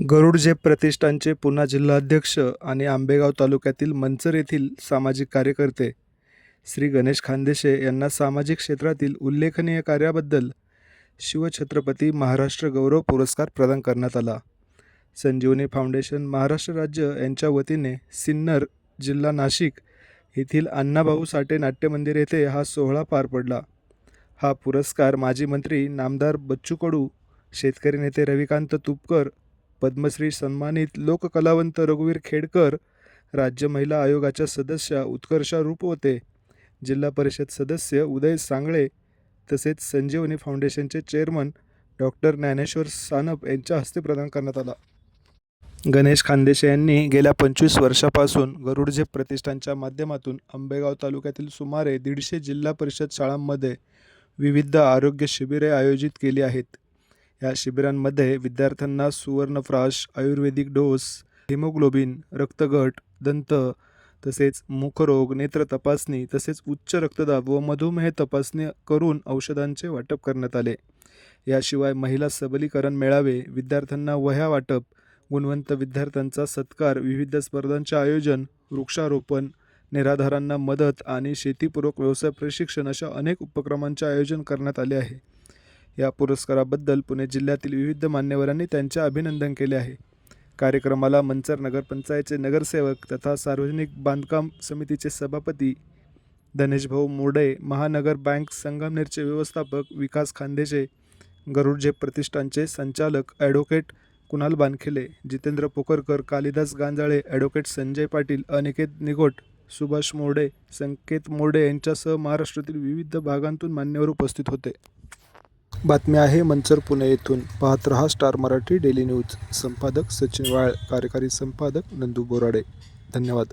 गरुड झेप प्रतिष्ठानचे पुणा जिल्हाध्यक्ष आणि आंबेगाव तालुक्यातील मंचर येथील सामाजिक कार्यकर्ते श्री गणेश खानदेशे यांना सामाजिक क्षेत्रातील उल्लेखनीय कार्याबद्दल शिवछत्रपती महाराष्ट्र गौरव पुरस्कार प्रदान करण्यात आला. संजीवनी फाउंडेशन महाराष्ट्र राज्य यांच्या वतीने सिन्नर, जिल्हा नाशिक येथील अण्णाभाऊ साठे नाट्यमंदिर येथे हा सोहळा पार पडला. हा पुरस्कार माजी मंत्री नामदार बच्चू कडू, शेतकरी नेते रविकांत तुपकर, पद्मश्री सन्मानित लोककलावंत रघुवीर खेडकर, राज्य महिला आयोगाच्या सदस्या उत्कर्षा रूपवते, जिल्हा परिषद सदस्य उदय सांगळे तसेच संजीवनी फाउंडेशनचे चेअरमन डॉक्टर ज्ञानेश्वर सानप यांच्या हस्ते प्रदान करण्यात आला. गणेश खानदेशे यांनी गेल्या 25 वर्षापासून गरुड झेप प्रतिष्ठानच्या माध्यमातून आंबेगाव तालुक्यातील सुमारे 150 जिल्हा परिषद शाळांमध्ये विविध आरोग्य शिबिरे आयोजित केली आहेत. या शिबिरांमध्ये विद्यार्थ्यांना सुवर्णप्राश, आयुर्वेदिक डोस, हिमोग्लोबिन, रक्तगट, दंत तसेच मुखरोग, नेत्र तपासणी तसेच उच्च रक्तदाब व मधुमेह तपासणी करून औषधांचे वाटप करण्यात आले. याशिवाय महिला सबलीकरण मेळावे, विद्यार्थ्यांना वह्या वाटप, गुणवंत विद्यार्थ्यांचा सत्कार, विविध स्पर्धांचे आयोजन, वृक्षारोपण, निराधारांना मदत आणि शेतीपूरक व्यवसाय प्रशिक्षण अशा अनेक उपक्रमांचे आयोजन करण्यात आले आहे. या पुरस्काराबद्दल पुणे जिल्ह्यातील विविध मान्यवरांनी त्यांचे अभिनंदन केले आहे. कार्यक्रमाला मंचर नगरपंचायतचे नगरसेवक तथा सार्वजनिक बांधकाम समितीचे सभापती धनेशभाऊ मोडे, महानगर बँक संगमनेरचे व्यवस्थापक विकास खानदेशे, गरुड झेप प्रतिष्ठानचे संचालक ॲडव्होकेट कुणाल बानखेले, जितेंद्र पोकरकर, कालिदास गांजाळे, ॲडव्होकेट संजय पाटील, अनिकेत निगोट, सुभाष मोडे, संकेत मोडे यांच्यासह महाराष्ट्रातील विविध भागांतून मान्यवर उपस्थित होते. बातमी आहे मंचर पुणे येथून. पाहत रहा स्टार मराठी डेली न्यूज. संपादक सचिन वाळ, कार्यकारी संपादक नंदू बोराडे. धन्यवाद.